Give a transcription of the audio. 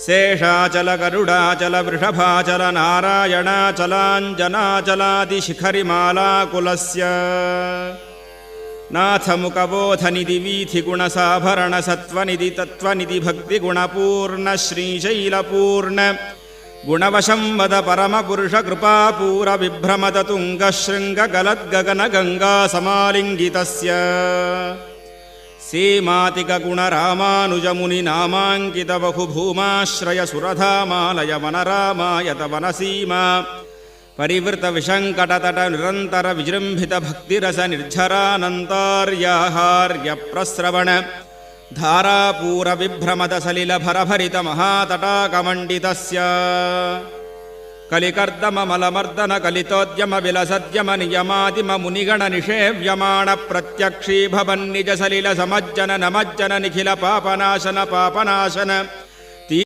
ಶೇಷಾಚಲ ಗರುಡಾಚಲ ವೃಷಭಾಚಲ ನಾರಾಯಣಾಚಲಾಂಜನಾಚಲಾದಿಶಿಖರಿಮಾಲಾಕುಲಸ್ಯ ನಾಥಮುಖಬೋಧನಿಧಿ ವೀಥಿಗುಣಸಾಭರಣ ಸತ್ವನಿಧಿ ತತ್ವನಿಧಿ ಭಕ್ತಿಗುಣಪೂರ್ಣ ಶ್ರೀಶೈಲಪೂರ್ಣ ಗುಣವಶಂವದ ಪರಮಪುರುಷ ಕೃಪಾಪೂರ ವಿಭ್ರಮದ ತುಂಗಶೃಂಗಗಲದ್ಗಗನ ಗಂಗಾ ಸಮಾಲಿಂಗಿತಸ್ಯ ಸೀಮಾತಿಕ ಗುಣ ರಾಮಾನುಜ ಮುನಿ ನಾಮಾಂಕಿತ ಬಹುಭೂಮಾಶ್ರಯ ಸುರಧಾಮಾಲಯ ವನರಾಮಾಯತ ವನಸೀಮಾ ಪರಿವೃತ ವಿಶಂಕಟತಟ ನಿರಂತರ ವಿಜೃಂಭಿತ ಭಕ್ತಿರಸ ನಿರ್ಝರಾನಂತಾರ್ಯಾಹಾರ್ಯ ಪ್ರಸ್ರವಣ ಧಾರಾಪೂರ ವಿಭ್ರಮದ ಸಲಿಲ ಭರಭರಿತ ಮಹಾತಟಾಕಮಂಡಿತಸ್ಯ ಕಲಿಕರ್ದಮ ಮಲಮರ್ದನ ಕಲಿತೋದ್ಯಮ ವಿಲಸದ್ಯಮ ನಿಯಮಾದಿಮ ಮುನಿಗಣ ನಿಷೇವ್ಯಮಾಣ ಪ್ರತ್ಯಕ್ಷೀಭವನ್ನಿಜ ಸಲಿಲ ಸಮಜ್ಜನ ನಮಜ್ಜನ ನಿಖಿಲ ಪಾಪನಾಶನ